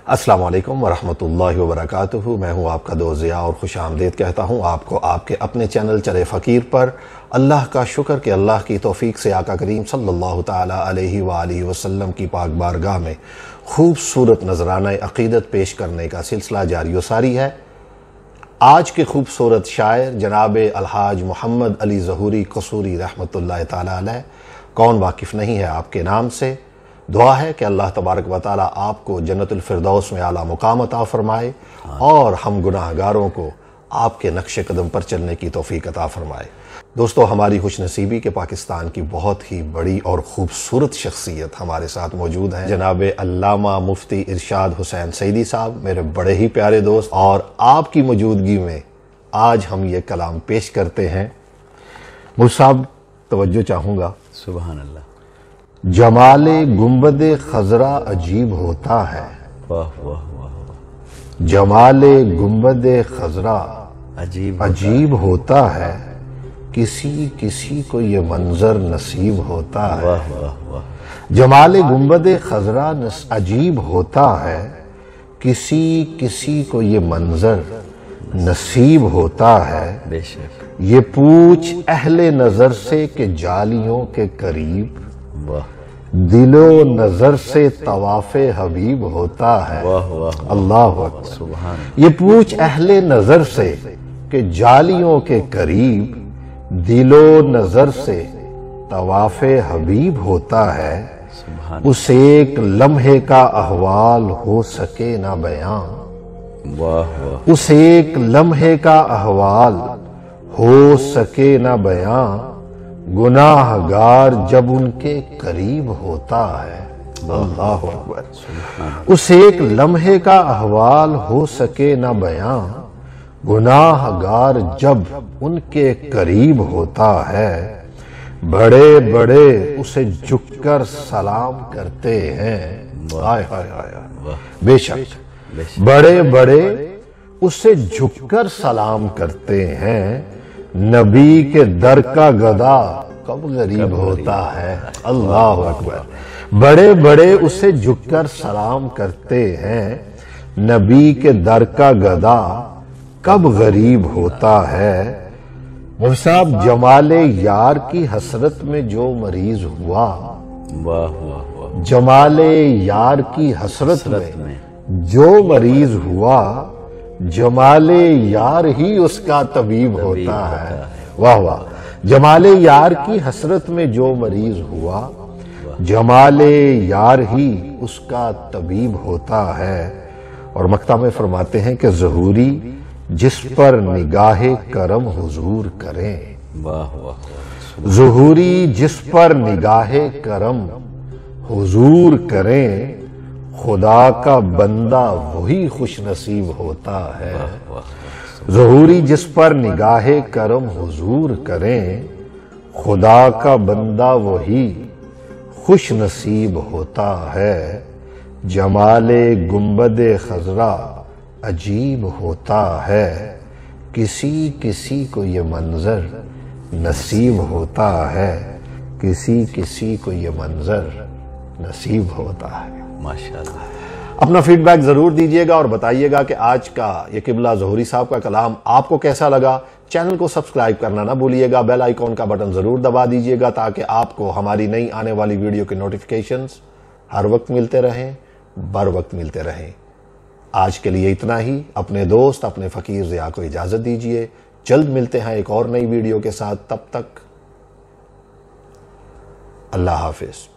السلام علیکم ورحمۃ اللہ وبرکاتہ۔ میں ہوں آپ کا دوست ضیاء اور خوش آمدید کہتا ہوں آپ کو آپ کے اپنے چینل چرے فقیر پر۔ اللہ کا شکر کہ اللہ کی توفیق سے آقا کریم صلی اللہ تعالیٰ علیہ وآلہ وسلم کی پاک بارگاہ میں خوبصورت نذرانہ عقیدت پیش کرنے کا سلسلہ جاری و ساری ہے۔ آج کے خوبصورت شاعر جناب الحاج محمد علی ظہوری قصوری رحمۃ اللہ تعالیٰ علیہ، کون واقف نہیں ہے آپ کے نام سے۔ دعا ہے کہ اللہ تبارک و تعالیٰ آپ کو جنت الفردوس میں اعلیٰ مقام عطا فرمائے اور ہم گناہ گاروں کو آپ کے نقش قدم پر چلنے کی توفیق عطا فرمائے۔ دوستو، ہماری خوش نصیبی کے پاکستان کی بہت ہی بڑی اور خوبصورت شخصیت ہمارے ساتھ موجود ہیں، جناب علامہ مفتی ارشاد حسین سعیدی صاحب، میرے بڑے ہی پیارے دوست، اور آپ کی موجودگی میں آج ہم یہ کلام پیش کرتے ہیں۔ مفتی صاحب توجہ چاہوں گا۔ سبحان اللہ۔ جمال گنبد خضرا عجیب ہوتا ہے، واہ واہ واہ، جمال گنبد خضرا عجیب ہوتا ہے، کسی کسی کو یہ منظر نصیب ہوتا ہے۔ واہ واہ واہ، جمال گنبد خضرا عجیب ہوتا ہے، کسی کسی کو یہ منظر نصیب ہوتا ہے۔ بے شک، یہ پوچھ اہل نظر سے کہ جالیوں کے قریب، واہ دل و نظر سے طواف حبیب ہوتا ہے۔ واہ واہ، اللہ اکبر۔ سبحان یہ پوچھ اہل نظر سے کہ جالیوں کے قریب، دل و نظر سے طواف حبیب ہوتا ہے۔ سبحان، اس ایک لمحے کا احوال ہو سکے نہ بیان، واہ واہ، اس ایک لمحے کا احوال ہو سکے نہ بیان، گناہ گار جب ان کے قریب ہوتا ہے۔ اللہ اکبر۔ اس ایک لمحے کا احوال ہو سکے نہ بیان، گناہ گار جب ان کے قریب ہوتا ہے۔ بڑے بڑے اسے جھک کر سلام کرتے ہیں۔ ہائے ہائے ہائے، بے شک بڑے بڑے اسے جھک کر سلام کرتے ہیں۔ نبی کے در کا گدا کب غریب ہوتا ہے۔ اللہ اکبر۔ بڑے بڑے اسے جھک کر سلام کرتے ہیں، نبی کے در کا گدا کب غریب ہوتا ہے۔ مفتی صاحب، جمال یار کی حسرت میں جو مریض ہوا، واہ واہ واہ، جمال یار کی حسرت میں جو مریض ہوا، جمال یار ہی اس کا طبیب ہوتا ہے۔ واہ واہ۔ جمال یار کی حسرت میں جو مریض ہوا، جمال یار ہی اس کا طبیب ہوتا ہے۔ اور مقطع میں فرماتے ہیں کہ ظہوری جس پر نگاہ کرم حضور کریں، واہ واہ، ظہوری جس پر نگاہ کرم حضور کریں، خدا کا بندہ وہی خوش نصیب ہوتا ہے۔ ظہوری جس پر نگاہ کرم حضور کریں، خدا کا بندہ وہی خوش نصیب ہوتا ہے۔ جمال گنبد خضرا عجیب ہوتا ہے، کسی کسی کو یہ منظر نصیب ہوتا ہے، کسی کسی کو یہ منظر نصیب ہوتا ہے۔ ماشاءاللہ۔ اپنا فیڈ بیک ضرور دیجیے گا اور بتائیے گا کہ آج کا یہ قبلہ ظہوری صاحب کا کلام آپ کو کیسا لگا۔ چینل کو سبسکرائب کرنا نہ بھولیے گا، بیل آئیکن کا بٹن ضرور دبا دیجیے گا تاکہ آپ کو ہماری نئی آنے والی ویڈیو کے نوٹیفیکیشنز ہر وقت ملتے رہیں، بر وقت ملتے رہیں۔ آج کے لیے اتنا ہی۔ اپنے دوست اپنے فقیر ضیاء کو اجازت دیجیے، جلد ملتے ہیں ایک اور نئی ویڈیو کے ساتھ، تب تک اللہ حافظ۔